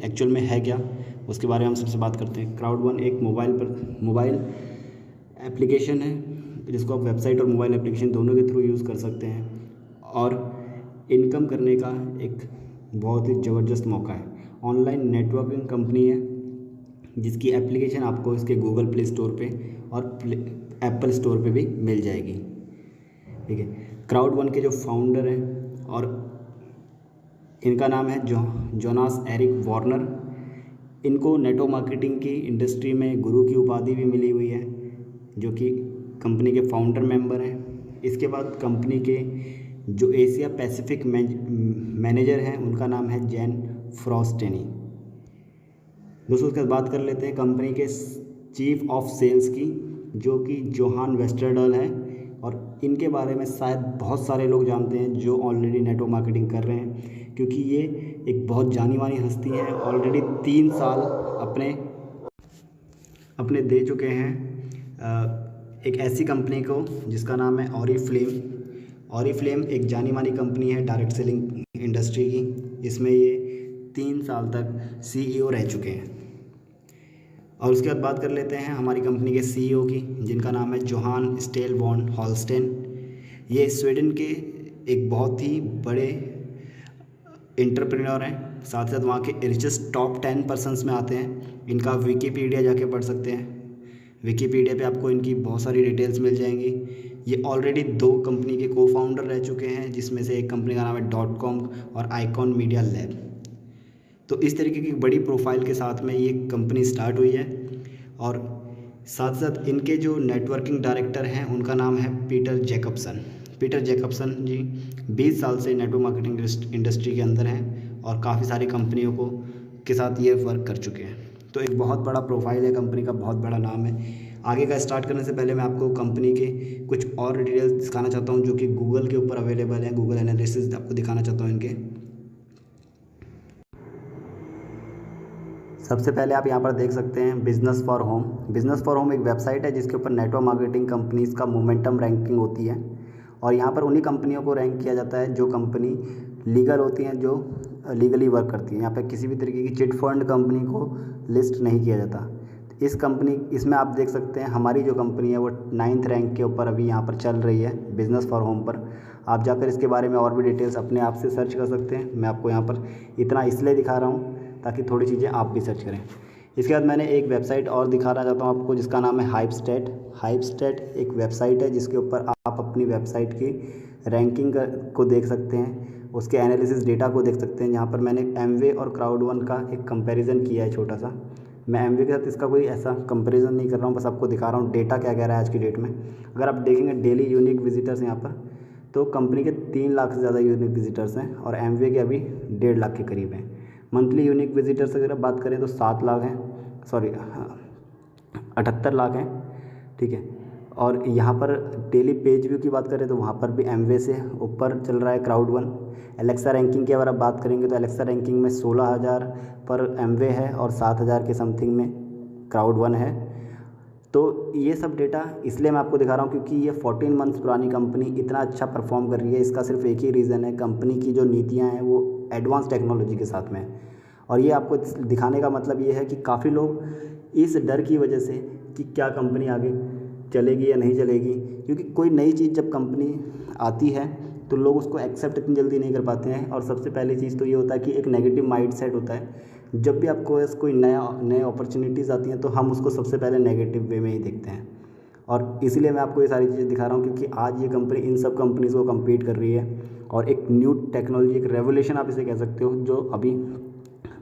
Actual में है क्या, उसके बारे में हम सबसे बात करते हैं। क्राउड1 एक मोबाइल एप्लीकेशन है जिसको आप वेबसाइट और मोबाइल एप्लीकेशन दोनों के थ्रू यूज़ कर सकते हैं और इनकम करने का एक बहुत ही ज़बरदस्त मौका है। ऑनलाइन नेटवर्किंग कंपनी है जिसकी एप्लीकेशन आपको इसके गूगल प्ले स्टोर पे और एप्पल स्टोर पे भी मिल जाएगी। ठीक है, क्राउड1 के जो फाउंडर हैं और इनका नाम है जोनास एरिक वार्नर। इनको नेटवर्क मार्केटिंग की इंडस्ट्री में गुरु की उपाधि भी मिली हुई है, जो कि कंपनी के फाउंडर मेंबर हैं। इसके बाद कंपनी के जो एशिया पैसिफिक मैनेजर हैं उनका नाम है जैन फ्रॉस्टेनी। दोस्तों उसके बाद बात कर लेते हैं कंपनी के चीफ ऑफ सेल्स की, जो कि जोहान वेस्टरडल है। और इनके बारे में शायद बहुत सारे लोग जानते हैं जो ऑलरेडी नेटवर्क मार्केटिंग कर रहे हैं, क्योंकि ये एक बहुत जानी मानी हस्ती है। ऑलरेडी 3 साल अपने दे चुके हैं एक ऐसी कंपनी को जिसका नाम है ऑरिफ्लेम एक जानी मानी कंपनी है डायरेक्ट सेलिंग इंडस्ट्री की। इसमें ये 3 साल तक CEO रह चुके हैं। और उसके बाद बात कर लेते हैं हमारी कंपनी के CEO की, जिनका नाम है जोहान स्टेलबॉर्न हॉलस्टेन। ये स्वीडन के एक बहुत ही बड़े एंटरप्रेन्योर हैं, साथ साथ वहाँ के रिचेस्ट टॉप 10 पर्सन्स में आते हैं। इनका विकीपीडिया जाके पढ़ सकते हैं। विकीपीडिया पे आपको इनकी बहुत सारी डिटेल्स मिल जाएंगी। ये ऑलरेडी 2 कंपनी के को फाउंडर रह चुके हैं, जिसमें से एक कंपनी का नाम है .com और आइकॉन मीडिया लैब। तो इस तरीके की बड़ी प्रोफाइल के साथ में ये कंपनी स्टार्ट हुई है। और साथ साथ इनके जो नेटवर्किंग डायरेक्टर हैं उनका नाम है पीटर जैकबसन जी 20 साल से नेटवर्क मार्केटिंग इंडस्ट्री के अंदर हैं और काफ़ी सारी कंपनियों के साथ ये वर्क कर चुके हैं। तो एक बहुत बड़ा प्रोफाइल है, कंपनी का बहुत बड़ा नाम है। आगे का स्टार्ट करने से पहले मैं आपको कंपनी के कुछ और डिटेल्स दिखाना चाहता हूँ, जो कि गूगल के ऊपर अवेलेबल हैं। गूगल एनालिसिस आपको दिखाना चाहता हूँ इनके। सबसे पहले आप यहाँ पर देख सकते हैं बिज़नेस फॉर होम एक वेबसाइट है जिसके ऊपर नेटवर्क मार्केटिंग कंपनीज़ का मोमेंटम रैंकिंग होती है। और यहाँ पर उन्हीं कंपनियों को रैंक किया जाता है जो कंपनी लीगल होती हैं, जो लीगली वर्क करती हैं। यहाँ पर किसी भी तरीके की चिट फंड कंपनी को लिस्ट नहीं किया जाता। इसमें आप देख सकते हैं हमारी जो कंपनी है वो 9th रैंक के ऊपर अभी यहाँ पर चल रही है बिज़नेस फॉर होम पर। आप जाकर इसके बारे में और भी डिटेल्स अपने आप से सर्च कर सकते हैं। मैं आपको यहाँ पर इतना इसलिए दिखा रहा हूँ ताकि थोड़ी चीज़ें आप भी सर्च करें। इसके बाद मैंने एक वेबसाइट और दिखाना चाहता हूँ आपको, जिसका नाम है हाइपस्टेट एक वेबसाइट है जिसके ऊपर आप अपनी वेबसाइट की रैंकिंग को देख सकते हैं, उसके एनालिसिस डेटा को देख सकते हैं। यहाँ पर मैंने एमवे और क्राउड1 का एक कंपैरिजन किया है छोटा सा। मैं एमवे के साथ इसका कोई ऐसा कंपैरिजन नहीं कर रहा हूँ, बस आपको दिखा रहा हूँ डेटा क्या कह रहा है आज की डेट में। अगर आप देखेंगे डेली यूनिक विजिटर्स यहाँ पर, तो कंपनी के 3 लाख से ज़्यादा यूनिक विजिटर्स हैं और एमवे के अभी 1.5 लाख के करीब हैं। मंथली यूनिक विजिटर्स अगर आप बात करें तो 7 लाख हैं, 78 लाख हैं। ठीक है, और यहाँ पर डेली पेज व्यू की बात करें तो वहाँ पर भी एमवे से ऊपर चल रहा है क्राउड1। एलेक्सा रैंकिंग की अगर आप बात करेंगे तो एलेक्सा रैंकिंग में 16,000 पर एमवे है और 7,000 के समथिंग में क्राउड1 है। तो ये सब डेटा इसलिए मैं आपको दिखा रहा हूँ क्योंकि ये 14 मंथ्स पुरानी कंपनी इतना अच्छा परफॉर्म कर रही है। इसका सिर्फ एक ही रीज़न है, कंपनी की जो नीतियाँ हैं वो एडवांस टेक्नोलॉजी के साथ में है। और ये आपको दिखाने का मतलब ये है कि काफ़ी लोग इस डर की वजह से कि क्या कंपनी आगे चलेगी या नहीं चलेगी, क्योंकि कोई नई चीज़ जब कंपनी आती है तो लोग उसको एक्सेप्ट इतनी जल्दी नहीं कर पाते हैं। और सबसे पहली चीज़ तो ये होता है कि एक नेगेटिव माइंडसेट होता है। जब भी आपको कोई नए अपॉर्चुनिटीज़ आती हैं तो हम उसको सबसे पहले नेगेटिव वे में ही देखते हैं। और इसीलिए मैं आपको ये सारी चीज़ें दिखा रहा हूँ क्योंकि आज ये कंपनी इन सब कंपनीज़ को कम्पीट कर रही है और एक न्यू टेक्नोलॉजी, एक रेवोल्यूशन आप इसे कह सकते हो, जो अभी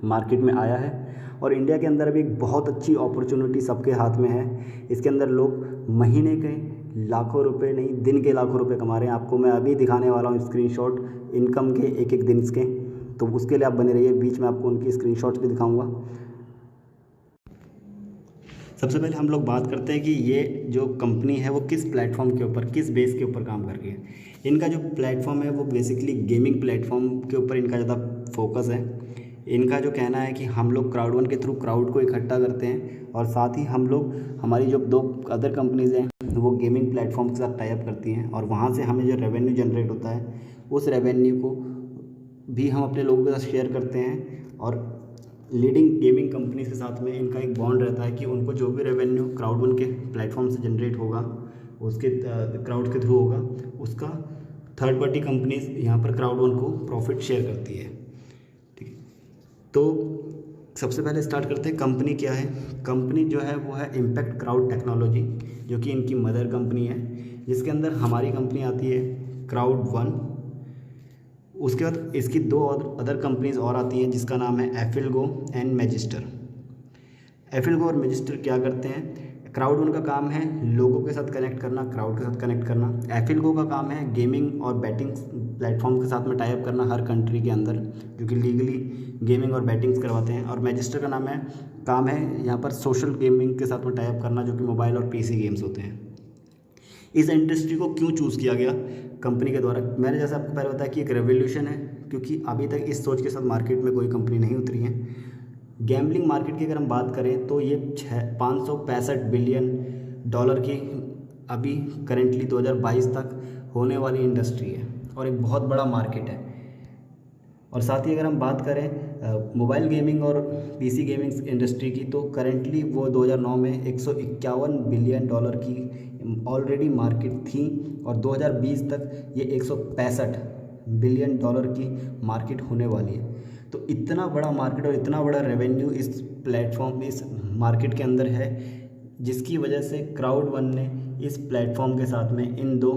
मार्केट में आया है। और इंडिया के अंदर अभी एक बहुत अच्छी अपॉर्चुनिटी सबके हाथ में है। इसके अंदर लोग महीने के लाखों रुपए नहीं, दिन के लाखों रुपए कमा रहे हैं। आपको मैं अभी दिखाने वाला हूँ स्क्रीनशॉट इनकम के एक दिन के, तो उसके लिए आप बने रहिए, बीच में आपको उनकी स्क्रीनशॉट्स भी दिखाऊंगा। सबसे पहले हम लोग बात करते हैं कि ये जो कंपनी है वो किस प्लेटफॉर्म के ऊपर, किस बेस के ऊपर काम कर रही है। इनका जो प्लेटफॉर्म है वो बेसिकली गेमिंग प्लेटफॉर्म के ऊपर इनका ज़्यादा फोकस है। इनका जो कहना है कि हम लोग क्राउड1 के थ्रू क्राउड को इकट्ठा करते हैं और साथ ही हम लोग, हमारी जो 2 अदर कंपनीज़ हैं वो गेमिंग प्लेटफॉर्म के साथ टाई अप करती हैं और वहाँ से हमें जो रेवेन्यू जनरेट होता है उस रेवेन्यू को भी हम अपने लोगों के साथ शेयर करते हैं। और लीडिंग गेमिंग कंपनीज के साथ में इनका एक बॉन्ड रहता है कि उनको जो भी रेवेन्यू क्राउड वन के प्लेटफॉर्म से जनरेट होगा, उसके क्राउड के थ्रू होगा, उसका थर्ड पार्टी कंपनीज यहाँ पर क्राउड वन को प्रॉफिट शेयर करती है। ठीक है, तो सबसे पहले स्टार्ट करते हैं कंपनी क्या है। कंपनी जो है वो है इम्पैक्ट क्राउड टेक्नोलॉजी, जो कि इनकी मदर कंपनी है, जिसके अंदर हमारी कंपनी आती है क्राउड वन। उसके बाद इसकी दो अदर कंपनीज और आती हैं जिसका नाम है एफिलगो एंड मैजिस्टर। एफिलगो और मैजिस्टर क्या करते हैं, क्राउड वन का काम है लोगों के साथ कनेक्ट करना, क्राउड के साथ कनेक्ट करना। एफिलगो का काम है गेमिंग और बैटिंग प्लेटफॉर्म के साथ में टाई अप करना हर कंट्री के अंदर, जो कि लीगली गेमिंग और बैटिंग्स करवाते हैं। और मैजिस्टर का काम है यहाँ पर सोशल गेमिंग के साथ में टाई अप करना, जो कि मोबाइल और पीसी गेम्स होते हैं। इस इंडस्ट्री को क्यों चूज़ किया गया कंपनी के द्वारा, मैंने जैसे आपको पहले बताया कि एक रेवोल्यूशन है, क्योंकि अभी तक इस सोच के साथ मार्केट में कोई कंपनी नहीं उतरी है। गैम्बलिंग मार्केट की अगर हम बात करें तो ये 565 बिलियन डॉलर की अभी करेंटली 2022 तक होने वाली इंडस्ट्री है और एक बहुत बड़ा मार्केट है। और साथ ही अगर हम बात करें मोबाइल गेमिंग और पीसी गेमिंग इंडस्ट्री की, तो करेंटली वो 2009 में 151 बिलियन डॉलर की ऑलरेडी मार्केट थी और 2020 तक ये 165 बिलियन डॉलर की मार्केट होने वाली है। तो इतना बड़ा मार्केट और इतना बड़ा रेवेन्यू इस प्लेटफॉर्म इस मार्केट के अंदर है, जिसकी वजह से क्राउड वन ने इस प्लेटफॉर्म के साथ में इन दो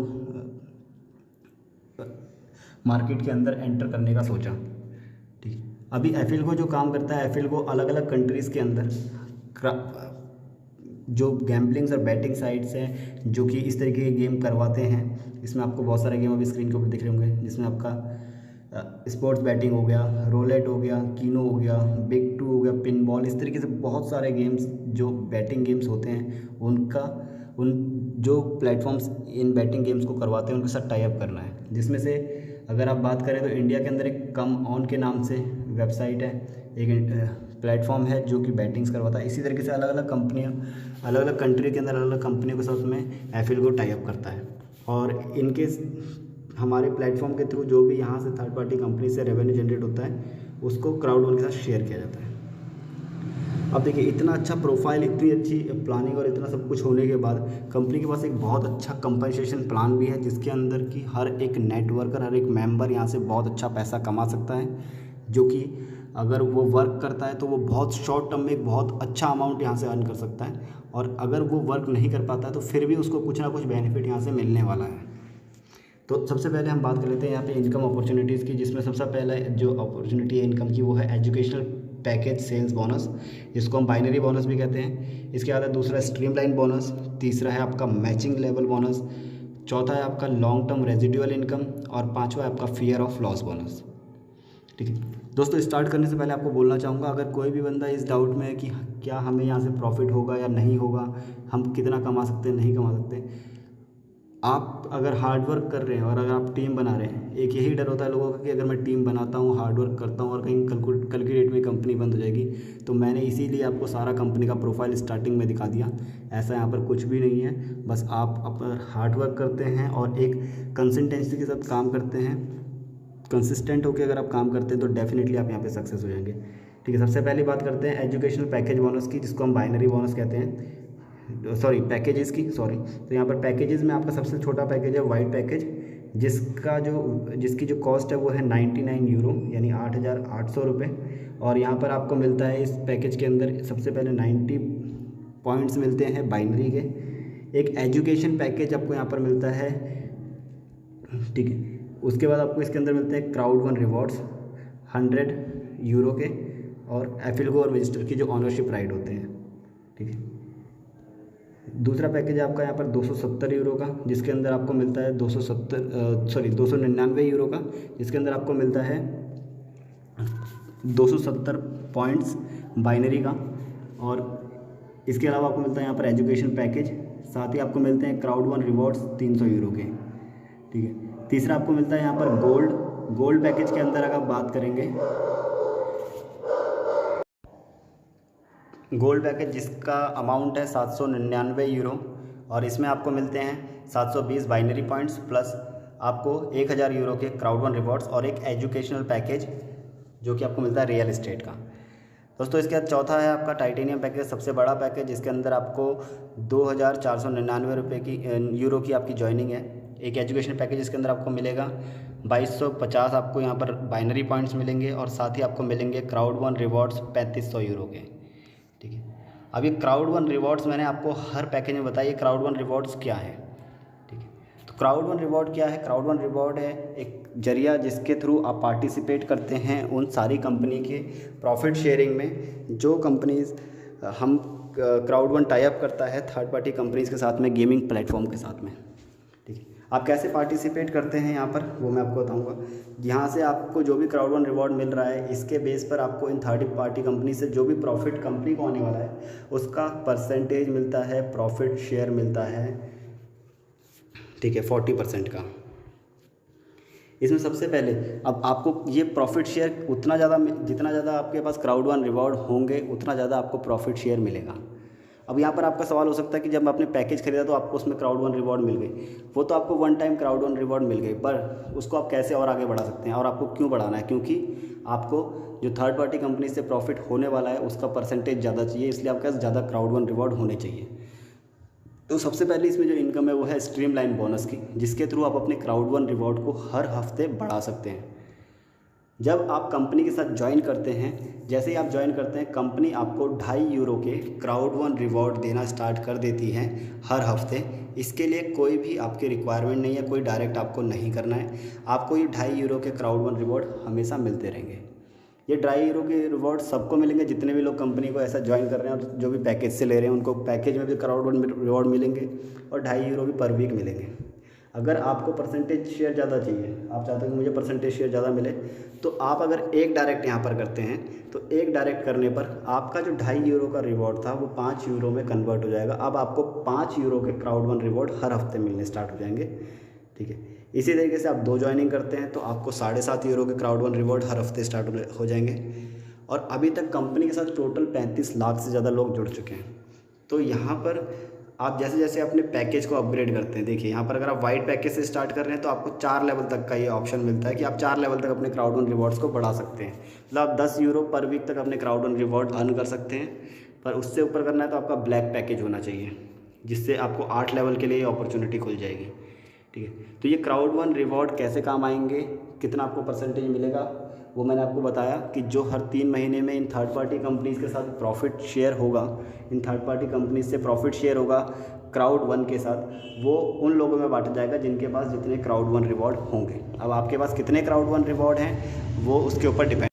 मार्केट के अंदर एंटर करने का सोचा। ठीक है, अभी एफिलगो जो काम करता है, एफिलगो अलग अलग कंट्रीज़ के अंदर जो गैम्बलिंग्स और बैटिंग साइट्स हैं जो कि इस तरीके के गेम करवाते हैं। इसमें आपको बहुत सारे गेम अभी स्क्रीन के ऊपर दिख रहे होंगे, जिसमें आपका स्पोर्ट्स बैटिंग हो गया, रोलेट हो गया, कीनो हो गया, बिग टू हो गया, पिन बॉल, इस तरीके से बहुत सारे गेम्स जो बैटिंग गेम्स होते हैं उन जो प्लेटफॉर्म्स इन बैटिंग गेम्स को करवाते हैं उनके साथ टाई अप करना है। जिसमें से अगर आप बात करें तो इंडिया के अंदर एक कम ऑन के नाम से वेबसाइट है, एक प्लेटफॉर्म है जो कि बैटिंग्स करवाता है। इसी तरीके से अलग अलग कंपनियाँ अलग अलग कंट्री के अंदर अलग अलग कंपनियों के साथ में एफिलगो टाई अप करता है और इनके हमारे प्लेटफॉर्म के थ्रू जो भी यहाँ से थर्ड पार्टी कंपनी से रेवेन्यू जनरेट होता है उसको क्राउड वन के साथ शेयर किया जाता है। अब देखिए, इतना अच्छा प्रोफाइल, इतनी अच्छी प्लानिंग और इतना सब कुछ होने के बाद कंपनी के पास एक बहुत अच्छा कंपनसेशन प्लान भी है, जिसके अंदर कि हर एक नेटवर्कर, हर एक मेंबर यहाँ से बहुत अच्छा पैसा कमा सकता है, जो कि अगर वो वर्क करता है तो वो बहुत शॉर्ट टर्म में एक बहुत अच्छा अमाउंट यहाँ से अर्न कर सकता है, और अगर वो वर्क नहीं कर पाता है तो फिर भी उसको कुछ ना कुछ बेनिफिट यहाँ से मिलने वाला है। तो सबसे पहले हम बात कर लेते हैं यहाँ पे इनकम अपॉर्चुनिटीज़ की, जिसमें सबसे पहले जो अपॉर्चुनिटी है इनकम की वो है एजुकेशनल पैकेज सेल्स बोनस, जिसको हम बाइनरी बोनस भी कहते हैं। इसके बाद दूसरा स्ट्रीमलाइन बोनस, तीसरा है आपका मैचिंग लेवल बोनस, चौथा है आपका लॉन्ग टर्म रेजिडुअल इनकम और पांचवा है आपका फियर ऑफ लॉस बोनस। ठीक है दोस्तों, स्टार्ट करने से पहले आपको बोलना चाहूँगा, अगर कोई भी बंदा इस डाउट में है कि क्या हमें यहाँ से प्रॉफिट होगा या नहीं होगा, हम कितना कमा सकते हैं नहीं कमा सकते, आप अगर हार्ड वर्क कर रहे हैं और अगर आप टीम बना रहे हैं, एक यही डर होता है लोगों का कि अगर मैं टीम बनाता हूँ, हार्ड वर्क करता हूँ और कहीं कल की डेट में कंपनी बंद हो जाएगी, तो मैंने इसीलिए आपको सारा कंपनी का प्रोफाइल स्टार्टिंग में दिखा दिया। ऐसा यहाँ पर कुछ भी नहीं है, बस आप अपना हार्ड वर्क करते हैं और एक कंसिस्टेंसी के साथ काम करते हैं, कंसिस्टेंट होकर अगर आप काम करते हैं तो डेफिनेटली आप यहाँ पे सक्सेस हो जाएंगे। ठीक है, सबसे पहली बात करते हैं एजुकेशनल पैकेज बोनस की, जिसको हम बाइनरी बोनस कहते हैं, पैकेजेस की। तो यहाँ पर पैकेजेस में आपका सबसे छोटा पैकेज है वाइट पैकेज, जिसकी जो कॉस्ट है वो है 99 यूरो, यानी 8,800 रुपये। और यहाँ पर आपको मिलता है इस पैकेज के अंदर सबसे पहले 90 पॉइंट्स मिलते हैं बाइनरी के। एक एजुकेशन पैकेज आपको यहाँ पर मिलता है, ठीक है। उसके बाद आपको इसके अंदर मिलते हैं क्राउड वन रिवॉर्ड्स 100 यूरो के, और एफिलगो और मैजिस्टर की जो ऑनरशिप राइट होते हैं, ठीक है। दूसरा पैकेज है आपका यहाँ पर 270 यूरो का, जिसके अंदर आपको मिलता है 299 यूरो का, जिसके अंदर आपको मिलता है 270 पॉइंट्स बाइनरी का। और इसके अलावा आपको मिलता है यहाँ पर एजुकेशन पैकेज, साथ ही आपको मिलते हैं क्राउड वन रिवॉर्ड्स 300 यूरो के, ठीक है। तीसरा आपको मिलता है यहाँ पर गोल्ड पैकेज के अंदर अगर बात करेंगे, गोल्ड पैकेज जिसका अमाउंट है 799 यूरो, और इसमें आपको मिलते हैं 720 बाइनरी पॉइंट्स प्लस आपको 1000 यूरो के क्राउड वन रिवॉर्ड्स और एक एजुकेशनल पैकेज जो कि आपको मिलता है रियल एस्टेट का। दोस्तों इसके बाद चौथा है आपका टाइटेनियम पैकेज, सबसे बड़ा पैकेज, जिसके अंदर आपको 2,499 रुपये की यूरो की आपकी ज्वाइनिंग है। एक एजुकेशन पैकेज इसके अंदर आपको मिलेगा 2250, आपको यहाँ पर बाइनरी पॉइंट्स मिलेंगे और साथ ही आपको मिलेंगे क्राउड वन रिवॉर्ड्स 3500 यूरो के। ठीक है, अब ये क्राउड वन रिवॉर्ड्स मैंने आपको हर पैकेज में बताया, क्राउड वन रिवॉर्ड्स क्या है। ठीक है, तो क्राउड वन रिवॉर्ड क्या है? क्राउड वन रिवॉर्ड है एक जरिया जिसके थ्रू आप पार्टिसिपेट करते हैं उन सारी कंपनी के प्रॉफिट शेयरिंग में जो कंपनीज हम क्राउड वन टाई अप करता है थर्ड पार्टी कंपनीज़ के साथ में, गेमिंग प्लेटफॉर्म के साथ में। ठीक है, आप कैसे पार्टिसिपेट करते हैं यहाँ पर वो मैं आपको बताऊँगा। यहाँ से आपको जो भी क्राउड वन रिवॉर्ड मिल रहा है इसके बेस पर आपको इन थर्ड पार्टी कंपनी से जो भी प्रॉफिट कंपनी को आने वाला है उसका परसेंटेज मिलता है, प्रॉफिट शेयर मिलता है। ठीक है, 40% का। इसमें सबसे पहले अब आपको ये प्रॉफिट शेयर उतना ज़्यादा, जितना ज़्यादा आपके पास क्राउड वन रिवॉर्ड होंगे उतना ज़्यादा आपको प्रॉफिट शेयर मिलेगा। अब यहाँ पर आपका सवाल हो सकता है कि जब आपने पैकेज खरीदा तो आपको उसमें क्राउड वन रिवॉर्ड मिल गई, वो तो आपको one time crowd one reward मिल गई, पर उसको आप कैसे और आगे बढ़ा सकते हैं और आपको क्यों बढ़ाना है? क्योंकि आपको जो थर्ड पार्टी कंपनी से प्रॉफिट होने वाला है उसका परसेंटेज ज़्यादा चाहिए, इसलिए आपके पास ज़्यादा क्राउड वन रिवॉर्ड होने चाहिए। तो सबसे पहले इसमें जो इनकम है वो है स्ट्रीमलाइन बोनस की, जिसके थ्रू आप अपने क्राउड वन रिवॉर्ड को हर हफ्ते बढ़ा सकते हैं। जब आप कंपनी के साथ ज्वाइन करते हैं, जैसे ही आप ज्वाइन करते हैं कंपनी आपको 2.5 यूरो के क्राउड वन रिवॉर्ड देना स्टार्ट कर देती है हर हफ्ते। इसके लिए कोई भी आपकी रिक्वायरमेंट नहीं है, कोई डायरेक्ट आपको नहीं करना है, आपको ये 2.5 यूरो के क्राउड वन रिवॉर्ड हमेशा मिलते रहेंगे। ये 2.5 यूरो के रिवॉर्ड सबको मिलेंगे जितने भी लोग कंपनी को ऐसा ज्वाइन कर रहे हैं और जो भी पैकेज से ले रहे हैं उनको पैकेज में भी क्राउड वन रिवॉर्ड मिलेंगे और 2.5 यूरो भी पर वीक मिलेंगे। अगर आपको परसेंटेज शेयर ज़्यादा चाहिए, आप चाहते हैं कि मुझे परसेंटेज शेयर ज़्यादा मिले, तो आप अगर एक डायरेक्ट यहाँ पर करते हैं तो एक डायरेक्ट करने पर आपका जो 2.5 यूरो का रिवॉर्ड था वो 5 यूरो में कन्वर्ट हो जाएगा। अब आपको 5 यूरो के क्राउड वन रिवॉर्ड हर हफ्ते मिलने स्टार्ट हो जाएंगे। ठीक है, इसी तरीके से आप 2 ज्वाइनिंग करते हैं तो आपको 7.5 यूरो के क्राउड वन रिवॉर्ड हर हफ्ते स्टार्ट हो जाएंगे। और अभी तक कंपनी के साथ टोटल 35 लाख से ज़्यादा लोग जुड़ चुके हैं। तो यहाँ पर आप जैसे जैसे अपने पैकेज को अपग्रेड करते हैं, देखिए यहाँ पर अगर आप वाइट पैकेज से स्टार्ट कर रहे हैं तो आपको 4 लेवल तक का ये ऑप्शन मिलता है कि आप 4 लेवल तक अपने क्राउड वन रिवॉर्ड्स को बढ़ा सकते हैं। मतलब आप 10 यूरो पर वीक तक अपने क्राउड वन रिवॉर्ड अर्न कर सकते हैं, पर उससे ऊपर करना है तो आपका ब्लैक पैकेज होना चाहिए, जिससे आपको 8 लेवल के लिए अपॉर्चुनिटी खुल जाएगी। ठीक है, तो ये क्राउड वन रिवॉर्ड कैसे काम आएंगे, कितना आपको परसेंटेज मिलेगा, वो मैंने आपको बताया कि जो हर 3 महीने में इन थर्ड पार्टी कंपनीज़ के साथ प्रॉफिट शेयर होगा, इन थर्ड पार्टी कंपनीज से प्रॉफिट शेयर होगा क्राउड वन के साथ, वो उन लोगों में बांटा जाएगा जिनके पास जितने क्राउड वन रिवॉर्ड होंगे। अब आपके पास कितने क्राउड वन रिवॉर्ड हैं वो उसके ऊपर डिपेंड,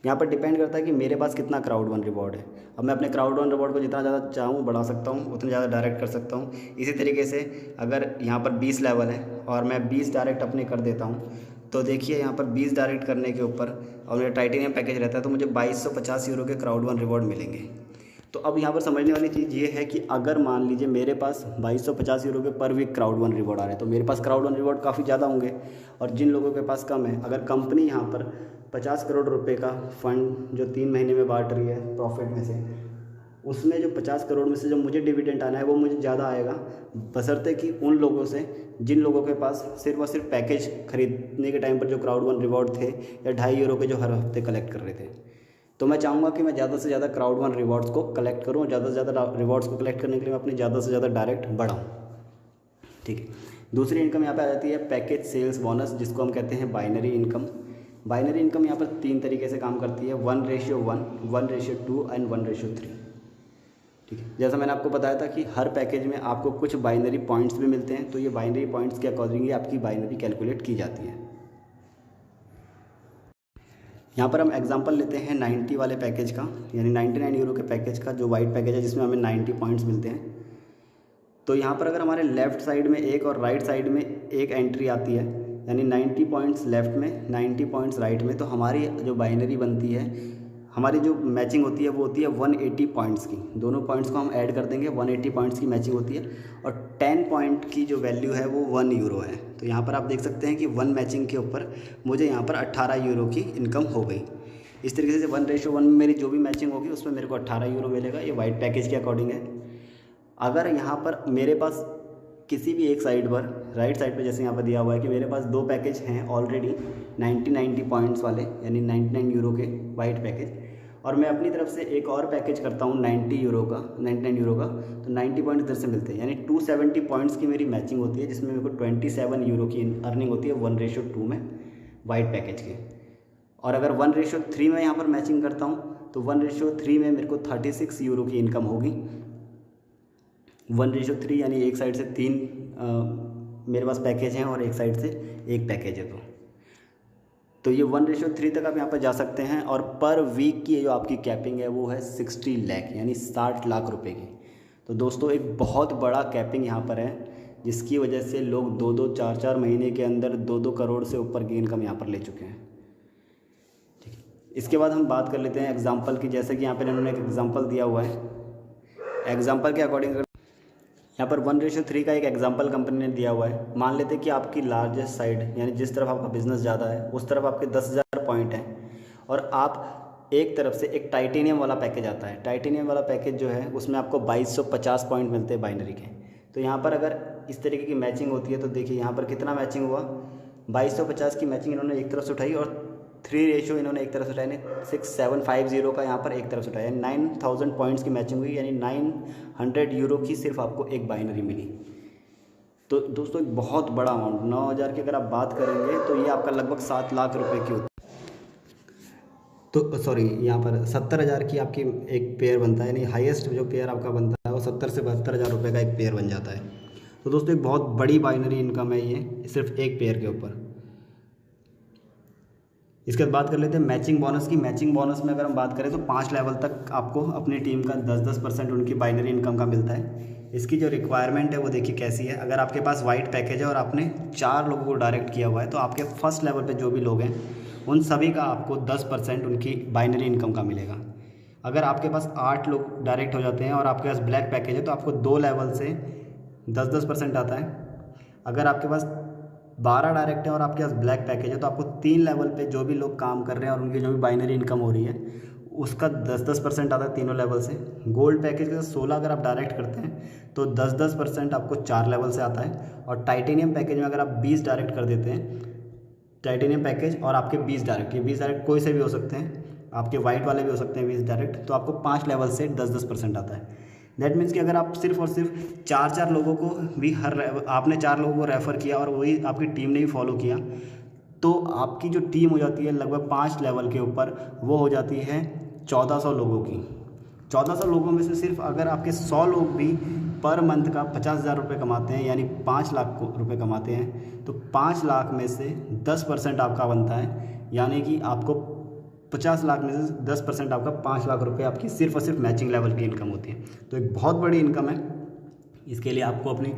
यहाँ पर डिपेंड करता है कि मेरे पास कितना क्राउड वन रिवॉर्ड है। अब मैं अपने क्राउड वन रिवॉर्ड को जितना ज़्यादा चाहूँ बढ़ा सकता हूँ, उतना ज़्यादा डायरेक्ट कर सकता हूँ। इसी तरीके से अगर यहाँ पर 20 लेवल है और मैं 20 डायरेक्ट अपने कर देता हूँ, तो देखिए यहाँ पर 20 डायरेक्ट करने के ऊपर और मेरा टाइटेनियम पैकेज रहता है तो मुझे 2250 यूरो के क्राउड वन रिवॉर्ड मिलेंगे। तो अब यहाँ पर समझने वाली चीज़ ये है कि अगर मान लीजिए मेरे पास 2250 यूरो के per week crowd one reward आ रहे हैं तो मेरे पास क्राउड वन रिवॉर्ड काफ़ी ज़्यादा होंगे, और जिन लोगों के पास कम है, अगर कंपनी यहाँ पर 50 करोड़ रुपए का फंड जो 3 महीने में बांट रही है प्रॉफिट में से, उसमें जो 50 करोड़ में से जो मुझे डिविडेंड आना है वो मुझे ज़्यादा आएगा, बशर्ते कि उन लोगों से जिन लोगों के पास सिर्फ और सिर्फ पैकेज खरीदने के टाइम पर जो क्राउड वन रिवॉर्ड थे या 2.5 यूरो के जो हर हफ्ते कलेक्ट कर रहे थे। तो मैं चाहूँगा कि मैं ज़्यादा से ज़्यादा क्राउड वन रिवॉर्ड्स को कलेक्ट करूँ, ज़्यादा से ज़्यादा रिवॉर्ड्स को कलेक्ट करने के लिए मैं अपनी ज़्यादा से ज़्यादा डायरेक्ट बढ़ाऊँ। ठीक है, दूसरी इनकम यहाँ पे आ जाती है पैकेज सेल्स बोनस, जिसको हम कहते हैं बाइनरी इनकम। बाइनरी इनकम यहाँ पर 3 तरीके से काम करती है, 1:1, 1:2 एंड 1:3। ठीक है, जैसा मैंने आपको बताया था कि हर पैकेज में आपको कुछ बाइनरी पॉइंट्स भी मिलते हैं, तो ये बाइनरी पॉइंट्स के अकॉर्डिंगली आपकी बाइनरी कैलकुलेट की जाती है। यहाँ पर हम एग्जांपल लेते हैं 90 वाले पैकेज का, यानी 99 यूरो के पैकेज का, जो वाइट पैकेज है जिसमें हमें 90 पॉइंट्स मिलते हैं। तो यहाँ पर अगर हमारे लेफ़्ट साइड में एक और राइट साइड में एक एंट्री आती है, यानी 90 पॉइंट्स लेफ़्ट में, 90 पॉइंट्स राइट में, तो हमारी जो बाइनरी बनती है, हमारी जो मैचिंग होती है वो होती है 180 पॉइंट्स की। दोनों पॉइंट्स को हम ऐड कर देंगे, 180 पॉइंट्स की मैचिंग होती है, और 10 पॉइंट की जो वैल्यू है वो 1 यूरो है। तो यहाँ पर आप देख सकते हैं कि 1 मैचिंग के ऊपर मुझे यहाँ पर 18 यूरो की इनकम हो गई। इस तरीके से 1:1 में मेरी जो भी मैचिंग होगी उसमें मेरे को 18 यूरो मिलेगा, ये वाइट पैकेज के अकॉर्डिंग है। अगर यहाँ पर मेरे पास किसी भी एक साइड पर, राइट साइड पे जैसे यहाँ पर दिया हुआ है कि मेरे पास 2 पैकेज हैं ऑलरेडी 90 पॉइंट्स वाले, यानी 99 यूरो के वाइट पैकेज, और मैं अपनी तरफ से एक और पैकेज करता हूँ 90 यूरो का, 99 यूरो का, तो 90 पॉइंट इधर से मिलते हैं, यानी 270 पॉइंट्स की मेरी मैचिंग होती है, जिसमें मेरे को 27 यूरो की अर्निंग होती है 1:2 में वाइट पैकेज के। और अगर 1:3 में यहाँ पर मैचिंग करता हूँ तो 1:3 में मेरे को 36 यूरो की इनकम होगी। 1:3 यानी एक साइड से 3 मेरे पास पैकेज हैं और एक साइड से एक पैकेज है, तो ये 1:3 तक आप यहाँ पर जा सकते हैं। और पर वीक की जो आपकी कैपिंग है वो है 60 लाख यानी 60 लाख रुपए की। तो दोस्तों एक बहुत बड़ा कैपिंग यहाँ पर है, जिसकी वजह से लोग 2-2, 4-4 महीने के अंदर 2-2 करोड़ से ऊपर की इनकम यहाँ पर ले चुके हैं। ठीक है, इसके बाद हम बात कर लेते हैं एग्जाम्पल की। जैसे कि यहाँ पर इन्होंने एक एग्जाम्पल दिया हुआ है, एग्जाम्पल के अकॉर्डिंग यहाँ पर 1:3 का एक एग्जाम्पल कंपनी ने दिया हुआ है। मान लेते हैं कि आपकी लार्जेस्ट साइड यानी जिस तरफ आपका बिजनेस ज़्यादा है उस तरफ आपके 10,000 पॉइंट हैं, और आप एक तरफ से एक टाइटेनियम वाला पैकेज आता है। टाइटेनियम वाला पैकेज जो है उसमें आपको 2250 पॉइंट मिलते हैं बाइनरी के। तो यहाँ पर अगर इस तरीके की मैचिंग होती है तो देखिए यहाँ पर कितना मैचिंग हुआ, 2250 की मैचिंग इन्होंने एक तरफ से उठाई और 3 रेशो इन्होंने एक तरफ से उठाया, 6750 का यहाँ पर एक तरफ से उठाया, 9000 पॉइंट्स की मैचिंग हुई, यानी 900 यूरो की सिर्फ आपको एक बाइनरी मिली। तो दोस्तों एक बहुत बड़ा अमाउंट, 9000 की अगर आप बात करेंगे तो ये आपका लगभग 7 लाख रुपए की होती है। तो सॉरी, यहाँ पर 70,000 की आपकी एक पेयर बनता है, यानी हाईएस्ट जो पेयर आपका बनता है वो 70 से 72,000 रुपये का एक पेयर बन जाता है। तो दोस्तों एक बहुत बड़ी बाइनरी इनकम है ये सिर्फ एक पेयर के ऊपर। इसके बाद बात कर लेते हैं मैचिंग बोनस की। मैचिंग बोनस में अगर हम बात करें तो 5 लेवल तक आपको अपनी टीम का 10% उनकी बाइनरी इनकम का मिलता है। इसकी जो रिक्वायरमेंट है वो देखिए कैसी है। अगर आपके पास वाइट पैकेज है और आपने 4 लोगों को डायरेक्ट किया हुआ है तो आपके फर्स्ट लेवल पे जो भी लोग हैं उन सभी का आपको 10% उनकी बाइनरी इनकम का मिलेगा। अगर आपके पास 8 लोग डायरेक्ट हो जाते हैं और आपके पास ब्लैक पैकेज है तो आपको 2 लेवल से 10% आता है। अगर आपके पास 12 डायरेक्ट है और आपके पास ब्लैक पैकेज है तो आपको 3 लेवल पे जो भी लोग काम कर रहे हैं और उनकी जो भी बाइनरी इनकम हो रही है उसका 10% आता है तीनों लेवल से। गोल्ड पैकेज के 16 अगर आप डायरेक्ट करते हैं तो 10% आपको 4 लेवल से आता है। और टाइटेनियम पैकेज में अगर आप 20 डायरेक्ट कर देते हैं, टाइटेनियम पैकेज और आपके 20 डायरेक्ट, ये 20 डायरेक्ट कोई से भी हो सकते हैं, आपके वाइट वाले भी हो सकते हैं 20 डायरेक्ट, तो आपको 5 लेवल से 10% आता है। दैट मीन्स कि अगर आप सिर्फ और सिर्फ 4 लोगों को भी आपने 4 लोगों को रेफ़र किया और वही आपकी टीम ने भी फॉलो किया तो आपकी जो टीम हो जाती है लगभग 5 लेवल के ऊपर वो हो जाती है 1400 लोगों की। 1400 लोगों में से सिर्फ अगर आपके 100 लोग भी पर मंथ का 50,000 रुपये कमाते हैं यानी 5 लाख रुपये कमाते हैं तो 5 लाख में से 10% आपका बनता है, यानी कि आपको 50 लाख में से 10% आपका 5 लाख रुपए आपकी सिर्फ और सिर्फ मैचिंग लेवल की इनकम होती है। तो एक बहुत बड़ी इनकम है। इसके लिए आपको अपनी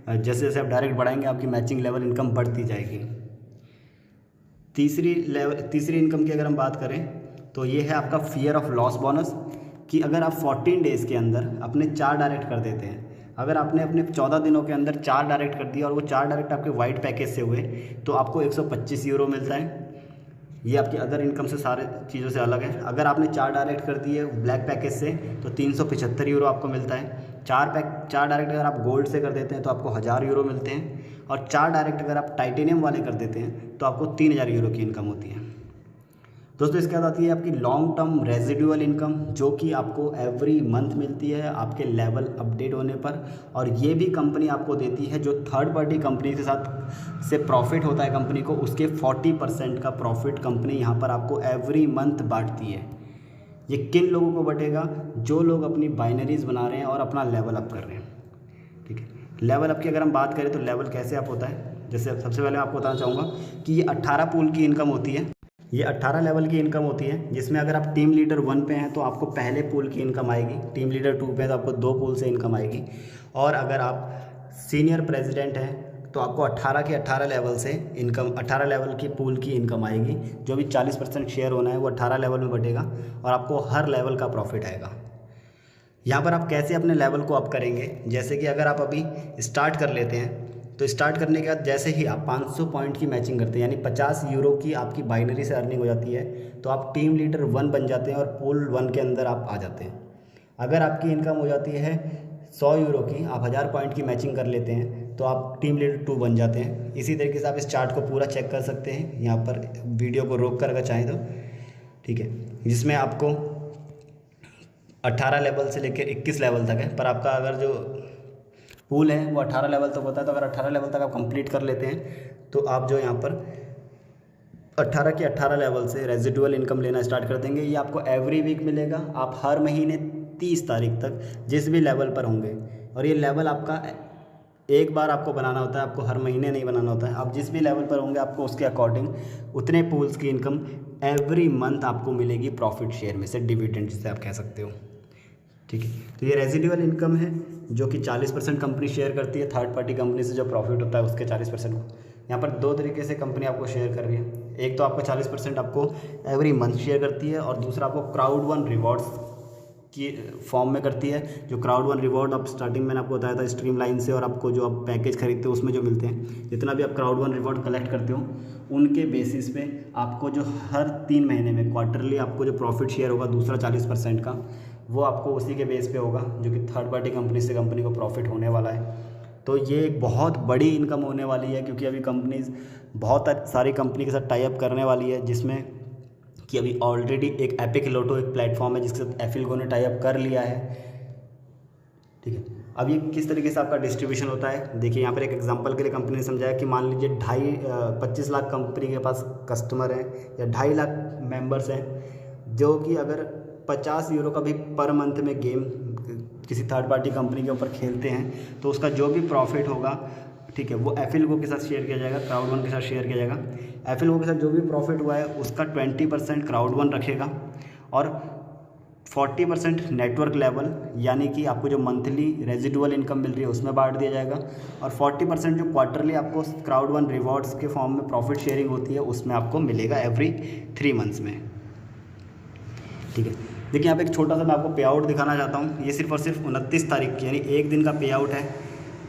जैसे जैसे आप डायरेक्ट बढ़ाएंगे आपकी मैचिंग लेवल इनकम बढ़ती जाएगी। तीसरी इनकम की अगर हम बात करें तो ये है आपका फियर ऑफ लॉस बोनस, कि अगर आप 14 डेज़ के अंदर अपने 4 डायरेक्ट कर देते हैं, अगर आपने अपने 14 दिनों के अंदर 4 डायरेक्ट कर दिया और वो 4 डायरेक्ट आपके वाइट पैकेज से हुए तो आपको 125 यूरो मिलता है। ये आपकी अदर इनकम से सारे चीज़ों से अलग है। अगर आपने 4 डायरेक्ट कर दिए ब्लैक पैकेज से तो 375 यूरो आपको मिलता है। 4 डायरेक्ट अगर आप गोल्ड से कर देते हैं तो आपको 1000 यूरो मिलते हैं, और 4 डायरेक्ट अगर आप टाइटेनियम वाले कर देते हैं तो आपको 3000 यूरो की इनकम होती है। दोस्तों इसके बाद आती है आपकी लॉन्ग टर्म रेजिडुअल इनकम, जो कि आपको एवरी मंथ मिलती है आपके लेवल अपडेट होने पर, और ये भी कंपनी आपको देती है जो थर्ड पार्टी कंपनी के साथ से प्रॉफिट होता है कंपनी को, उसके 40% का प्रॉफिट कंपनी यहाँ पर आपको एवरी मंथ बांटती है। ये किन लोगों को बटेगा? जो लोग अपनी बाइनरीज बना रहे हैं और अपना लेवल अप कर रहे हैं। ठीक है, लेवल अप की अगर हम बात करें तो लेवल कैसे अप होता है, जैसे सबसे पहले मैं आपको बताना चाहूँगा कि ये 18 पूल की इनकम होती है। ये 18 लेवल की इनकम होती है, जिसमें अगर आप टीम लीडर 1 पे हैं तो आपको पहले पूल की इनकम आएगी, टीम लीडर 2 पे है तो आपको 2 पूल से इनकम आएगी, और अगर आप सीनियर प्रेसिडेंट हैं तो आपको 18 के 18 लेवल से इनकम, 18 लेवल की पूल की इनकम आएगी। जो भी 40% शेयर होना है वो 18 लेवल में बटेगा और आपको हर लेवल का प्रॉफिट आएगा। यहाँ पर आप कैसे अपने लेवल को अप करेंगे, जैसे कि अगर आप अभी स्टार्ट कर लेते हैं तो स्टार्ट करने के बाद जैसे ही आप 500 पॉइंट की मैचिंग करते हैं यानी 50 यूरो की आपकी बाइनरी से अर्निंग हो जाती है तो आप टीम लीडर 1 बन जाते हैं और पूल 1 के अंदर आप आ जाते हैं। अगर आपकी इनकम हो जाती है 100 यूरो की, आप 1000 पॉइंट की मैचिंग कर लेते हैं तो आप टीम लीडर 2 बन जाते हैं। इसी तरीके से आप इस चार्ट को पूरा चेक कर सकते हैं, यहाँ पर वीडियो को रोक कर अगर चाहें तो, ठीक है, जिसमें आपको 18 लेवल से लेकर 21 लेवल तक है, पर आपका अगर जो पूल है वो 18 लेवल तक होता है। तो अगर 18 लेवल तक आप कंप्लीट कर लेते हैं तो आप जो यहाँ पर 18 के 18 लेवल से रेजिडुअल इनकम लेना स्टार्ट कर देंगे। ये आपको एवरी वीक मिलेगा। आप हर महीने 30 तारीख तक जिस भी लेवल पर होंगे, और ये लेवल आपका एक बार आपको बनाना होता है, आपको हर महीने नहीं बनाना होता है। आप जिस भी लेवल पर होंगे आपको उसके अकॉर्डिंग उतने पूल्स की इनकम एवरी मंथ आपको मिलेगी प्रॉफिट शेयर में से, डिविडेंड जिसे आप कह सकते हो। ठीक है, तो ये रेजिडुअल इनकम है जो कि 40% कंपनी शेयर करती है थर्ड पार्टी कंपनी से, जो प्रॉफिट होता है उसके 40% को। यहाँ पर दो तरीके से कंपनी आपको शेयर कर रही है। एक तो आपका 40% आपको एवरी मंथ शेयर करती है, और दूसरा आपको क्राउड वन रिवॉर्ड्स की फॉर्म में करती है। जो क्राउड वन रिवॉर्ड आप स्टार्टिंग मैंने आपको बताया था स्ट्रीमलाइन से, और आपको जो आप पैकेज खरीदते हो उसमें जो मिलते हैं, जितना भी आप क्राउड वन रिवॉर्ड कलेक्ट करते हो उनके बेसिस पे आपको जो हर 3 महीने में क्वार्टरली आपको जो प्रॉफिट शेयर होगा दूसरा 40% का, वो आपको उसी के बेस पे होगा जो कि थर्ड पार्टी कंपनी से कंपनी को प्रॉफिट होने वाला है। तो ये एक बहुत बड़ी इनकम होने वाली है, क्योंकि अभी कंपनीज बहुत सारी कंपनी के साथ टाई अप करने वाली है, जिसमें कि अभी ऑलरेडी एक एपिक लोटो एक प्लेटफॉर्म है जिसके साथ एफिलगो ने टाई अप कर लिया है। ठीक है, अब ये किस तरीके से आपका डिस्ट्रीब्यूशन होता है, देखिए यहाँ पर एक एग्जांपल के लिए कंपनी ने समझाया कि मान लीजिए 25 लाख कंपनी के पास कस्टमर हैं या 2.5 लाख मेंबर्स हैं, जो कि अगर 50 यूरो का भी पर मंथ में गेम किसी थर्ड पार्टी कंपनी के ऊपर खेलते हैं तो उसका जो भी प्रॉफिट होगा, ठीक है, वो एफिलगो के साथ शेयर किया जाएगा, क्राउड वन के साथ शेयर किया जाएगा। एफिलगो के साथ जो भी प्रॉफिट हुआ है उसका 20% क्राउड वन रखेगा, और 40% नेटवर्क लेवल यानी कि आपको जो मंथली रेजिडुअल इनकम मिल रही है उसमें बांट दिया जाएगा, और 40% जो क्वार्टरली आपको क्राउड वन रिवॉर्ड्स के फॉर्म में प्रॉफिट शेयरिंग होती है उसमें आपको मिलेगा एवरी 3 मंथ्स में। ठीक है, देखिए यहाँ पे एक छोटा सा मैं आपको पे आउट दिखाना चाहता हूँ। ये सिर्फ और सिर्फ 29 तारीख की यानी एक दिन का पे आउट है,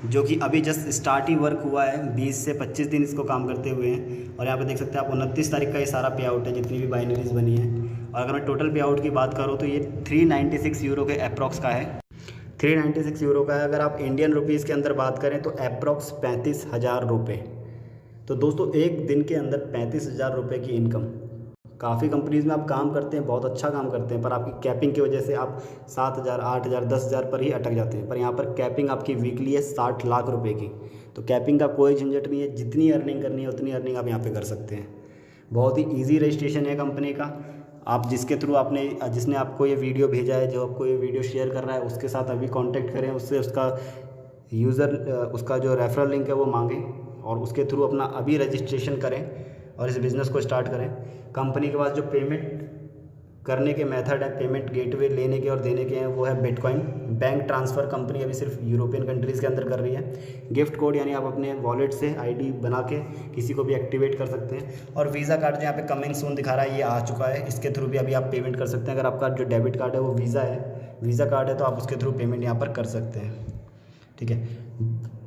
जो कि अभी जस्ट स्टार्ट ही वर्क हुआ है। 20 से 25 दिन इसको काम करते हुए हैं, और यहाँ पे देख सकते हैं आप 29 तारीख का ये सारा पे आउट है जितनी भी बाइनरीज बनी है। और अगर मैं टोटल पे आउट की बात करूँ तो ये 396 यूरो के अप्रॉक्स का है। 396 यूरो का है। अगर आप इंडियन रुपीज़ के अंदर बात करें तो अप्रॉक्स 35,000 रुपये। तो दोस्तों एक दिन के अंदर 35,000 रुपये की इनकम। काफ़ी कंपनीज़ में आप काम करते हैं, बहुत अच्छा काम करते हैं, पर आपकी कैपिंग की वजह से आप 7,000, 8,000, 10,000 पर ही अटक जाते हैं। पर यहाँ पर कैपिंग आपकी वीकली है 60 लाख रुपए की। तो कैपिंग का कोई झंझट नहीं है, जितनी अर्निंग करनी है उतनी अर्निंग आप यहाँ पे कर सकते हैं। बहुत ही ईजी रजिस्ट्रेशन है कंपनी का। आप जिसके थ्रू जिसने आपको ये वीडियो भेजा है, जो आपको ये वीडियो शेयर कर रहा है, उसके साथ अभी कॉन्टैक्ट करें, उससे उसका जो रेफरल लिंक है वो मांगें, और उसके थ्रू अपना अभी रजिस्ट्रेशन करें और इस बिज़नेस को स्टार्ट करें। कंपनी के पास जो पेमेंट करने के मेथड है, पेमेंट गेटवे लेने के और देने के हैं, वो है बिटकॉइन। बैंक ट्रांसफ़र कंपनी अभी सिर्फ यूरोपियन कंट्रीज़ के अंदर कर रही है। गिफ्ट कोड यानी आप अपने वॉलेट से आईडी बना के किसी को भी एक्टिवेट कर सकते हैं। और वीज़ा कार्ड जो यहाँ पे कमिंग सून दिखा रहा है ये आ चुका है, इसके थ्रू भी अभी आप पेमेंट कर सकते हैं। अगर आपका जो डेबिट कार्ड है वो वीज़ा कार्ड है तो आप उसके थ्रू पेमेंट यहाँ पर कर सकते हैं। ठीक है,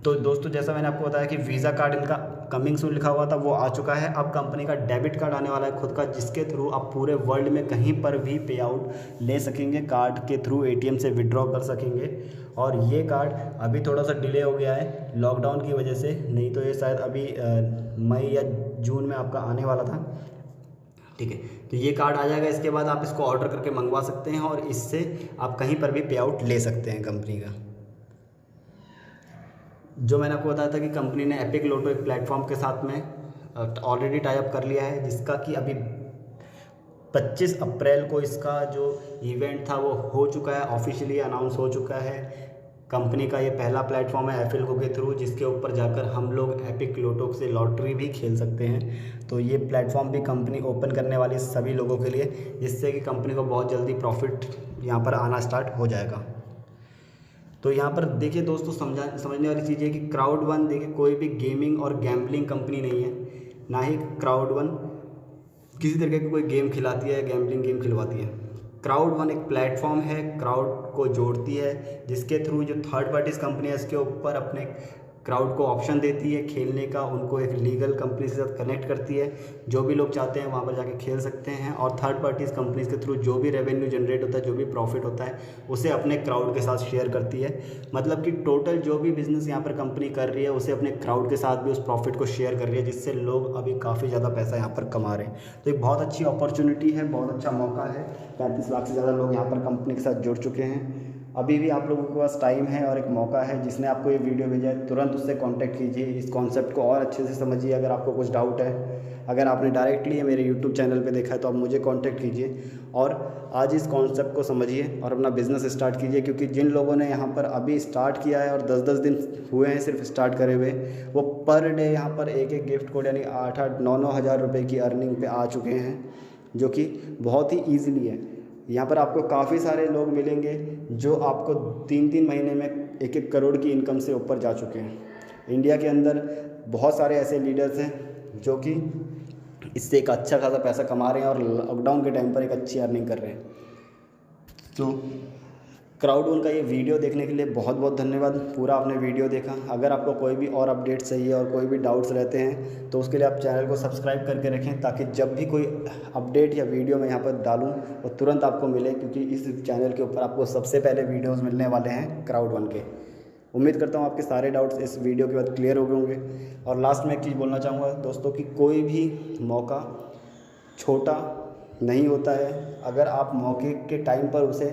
तो दोस्तों जैसा मैंने आपको बताया कि वीज़ा कार्ड इनका कमिंग सून लिखा हुआ था वो आ चुका है। अब कंपनी का डेबिट कार्ड आने वाला है खुद का, जिसके थ्रू आप पूरे वर्ल्ड में कहीं पर भी पे आउट ले सकेंगे। कार्ड के थ्रू एटीएम से विड्रॉ कर सकेंगे। और ये कार्ड अभी थोड़ा सा डिले हो गया है लॉकडाउन की वजह से, नहीं तो ये शायद अभी मई या जून में आपका आने वाला था। ठीक है, तो ये कार्ड आ जाएगा। इसके बाद आप इसको ऑर्डर करके मंगवा सकते हैं और इससे आप कहीं पर भी पे आउट ले सकते हैं कंपनी का। जो मैंने आपको बताया था कि कंपनी ने एपिक लोटो एक प्लेटफॉर्म के साथ में ऑलरेडी टाई अप कर लिया है, जिसका कि अभी 25 अप्रैल को इसका जो इवेंट था वो हो चुका है, ऑफिशियली अनाउंस हो चुका है। कंपनी का ये पहला प्लेटफॉर्म है एफिलगो के थ्रू, जिसके ऊपर जाकर हम लोग एपिक लोटो से लॉटरी भी खेल सकते हैं। तो ये प्लेटफॉर्म भी कंपनी ओपन करने वाली है सभी लोगों के लिए, जिससे कि कंपनी को बहुत जल्दी प्रॉफिट यहाँ पर आना स्टार्ट हो जाएगा। तो यहाँ पर देखिए दोस्तों, समझने वाली चीज़ है कि क्राउड वन देखिए कोई भी गेमिंग और गैम्बलिंग कंपनी नहीं है, ना ही क्राउड वन किसी तरीके की कोई गेम खिलाती है, गैम्बलिंग गेम खिलवाती है। क्राउड वन एक प्लेटफॉर्म है, क्राउड को जोड़ती है, जिसके थ्रू जो थर्ड पार्टीज़ कंपनी है इसके ऊपर अपने क्राउड को ऑप्शन देती है खेलने का, उनको एक लीगल कंपनी के साथ कनेक्ट करती है, जो भी लोग चाहते हैं वहाँ पर जाके खेल सकते हैं। और थर्ड पार्टीज़ कंपनीज़ के थ्रू जो भी रेवेन्यू जनरेट होता है, जो भी प्रॉफिट होता है, उसे अपने क्राउड के साथ शेयर करती है। मतलब कि टोटल जो भी बिज़नेस यहाँ पर कंपनी कर रही है उसे अपने क्राउड के साथ भी उस प्रॉफिट को शेयर कर रही है, जिससे लोग अभी काफ़ी ज़्यादा पैसा यहाँ पर कमा रहे हैं। तो एक बहुत अच्छी अपॉर्चुनिटी है, बहुत अच्छा मौका है। 35 लाख से ज़्यादा लोग यहाँ पर कंपनी के साथ जुड़ चुके हैं। अभी भी आप लोगों के पास टाइम है और एक मौका है। जिसने आपको ये वीडियो भेजा है तुरंत उससे कांटेक्ट कीजिए, इस कॉन्सेप्ट को और अच्छे से समझिए। अगर आपको कुछ डाउट है, अगर आपने डायरेक्टली मेरे यूट्यूब चैनल पे देखा है तो आप मुझे कांटेक्ट कीजिए और आज इस कॉन्सेप्ट को समझिए और अपना बिज़नेस स्टार्ट कीजिए। क्योंकि जिन लोगों ने यहाँ पर अभी स्टार्ट किया है और 10-10 दिन हुए हैं सिर्फ स्टार्ट करे हुए, वो पर डे यहाँ पर एक गिफ्ट कोड यानी 8-8, 9-9 हज़ार रुपये की अर्निंग पे आ चुके हैं, जो कि बहुत ही ईजिली है। यहाँ पर आपको काफ़ी सारे लोग मिलेंगे जो आपको 3-3 महीने में 1-1 करोड़ की इनकम से ऊपर जा चुके हैं। इंडिया के अंदर बहुत सारे ऐसे लीडर्स हैं जो कि इससे एक अच्छा खासा पैसा कमा रहे हैं और लॉकडाउन के टाइम पर एक अच्छी अर्निंग कर रहे हैं। तो क्राउड1 का ये वीडियो देखने के लिए बहुत बहुत धन्यवाद। पूरा आपने वीडियो देखा। अगर आपको कोई भी और अपडेट चाहिए और कोई भी डाउट्स रहते हैं तो उसके लिए आप चैनल को सब्सक्राइब करके रखें, ताकि जब भी कोई अपडेट या वीडियो मैं यहाँ पर डालूँ वो तुरंत आपको मिले, क्योंकि इस चैनल के ऊपर आपको सबसे पहले वीडियोज़ मिलने वाले हैं क्राउड1 के। उम्मीद करता हूँ आपके सारे डाउट्स इस वीडियो के बाद क्लियर हो गए होंगे। और लास्ट में एक चीज़ बोलना चाहूँगा दोस्तों कि कोई भी मौका छोटा नहीं होता है। अगर आप मौके के टाइम पर उसे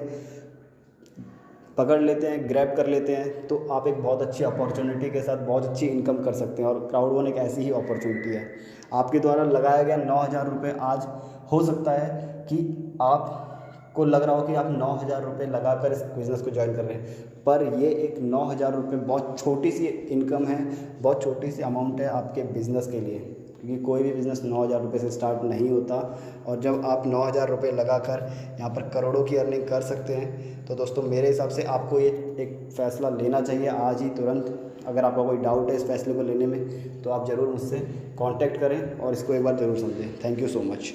पकड़ लेते हैं, ग्रैब कर लेते हैं, तो आप एक बहुत अच्छी अपॉर्चुनिटी के साथ बहुत अच्छी इनकम कर सकते हैं। और क्राउड1 एक ऐसी ही अपॉर्चुनिटी है। आपके द्वारा लगाया गया 9,000 रुपये आज हो सकता है कि आपको लग रहा हो कि आप 9,000 रुपये लगाकर इस बिज़नेस को ज्वाइन कर रहे हैं, पर ये एक 9,000 रुपये बहुत छोटी सी इनकम है, बहुत छोटी सी अमाउंट है आपके बिज़नेस के लिए। क्योंकि कोई भी बिज़नेस 9,000 रुपये से स्टार्ट नहीं होता, और जब आप 9,000 रुपये लगाकर यहाँ पर करोड़ों की अर्निंग कर सकते हैं, तो दोस्तों मेरे हिसाब से आपको ये एक फ़ैसला लेना चाहिए आज ही तुरंत। अगर आपका कोई डाउट है इस फैसले को लेने में तो आप ज़रूर मुझसे कांटेक्ट करें और इसको एक बार ज़रूर समझें। Thank you so much.